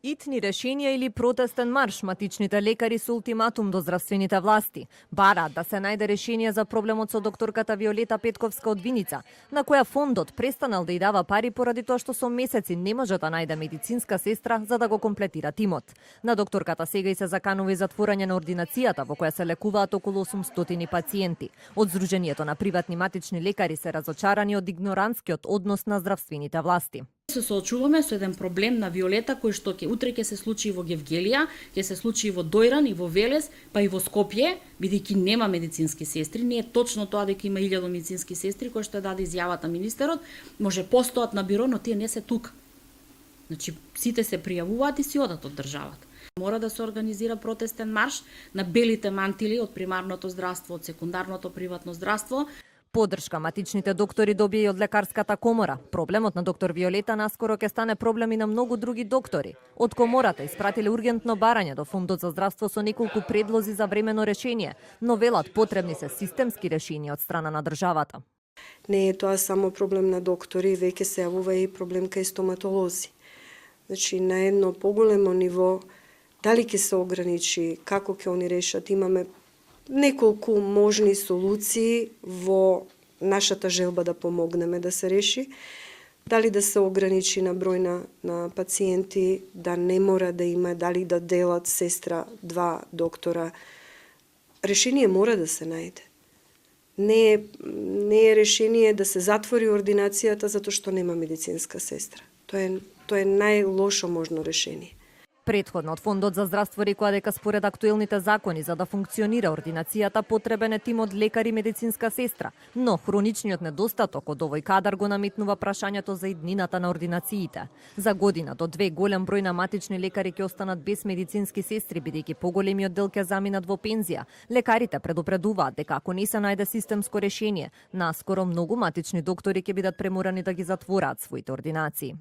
Итни решенија или протестен марш, матичните лекари со ултиматум до здравствените власти. Бараат да се најде решение за проблемот со докторката Виолета Петковска од Виница, на која фондот престанал да ја дава пари поради тоа што со месеци не може да најде медицинска сестра за да го комплетира тимот. На докторката сега и се заканува и затворање на ординацијата во која се лекуваат околу 800 пациенти. Од Сдруженијето на приватни матични лекари се разочарани од игнорантскиот однос на здравствените власти. Се соочуваме со еден проблем на Виолета кој што утре ќе се случи и во Гевгелија, ќе се случи и во Дојран, и во Велес, па и во Скопје, бидејќи нема медицински сестри. Не е точно тоа дека има 1000 медицински сестри, кој што даде изјавата министерот, може постојат на биро, но тие не се тука. Значи, сите се пријавуваат и си одат од државата. Мора да се организира протестен марш на белите мантили од примарното здравство, од секундарното приватно здравство. Поддршка матичните доктори добија и од лекарската комора. Проблемот на доктор Виолета наскоро ќе стане проблем и на многу други доктори. Од комората испратиле ургентно барање до Фондот за здравство со неколку предлози за времено решение, но велат потребни се системски решенија од страна на државата. Не е тоа само проблем на доктори, веќе се јавува и проблем кај стоматолози. Значи, на едно поголемо ниво, дали ќе се ограничи, како ќе они решат, имаме неколку можни солуции во нашата желба да помогнеме да се реши. Дали да се ограничи на број на пациенти, да не мора да има, дали да делат сестра, 2 доктора. Решение мора да се најде. Не е решение да се затвори ординацијата затоа што нема медицинска сестра. Тоа е најлошо можно решение. Претходно од Фондот за здравство рекоа дека според актуелните закони за да функционира ординацијата потребен е тим од лекари и медицинска сестра, но хроничниот недостаток од овој кадар го наметнува прашањето за иднината на ординациите. За година до 2 голем број на матични лекари ќе останат без медицински сестри бидејќи поголемиот дел ќе заминат во пензија. Лекарите предупредуваат дека ако не се најде системско решение, наскоро многу матични доктори ќе бидат преморани да ги затвораат своите ординации.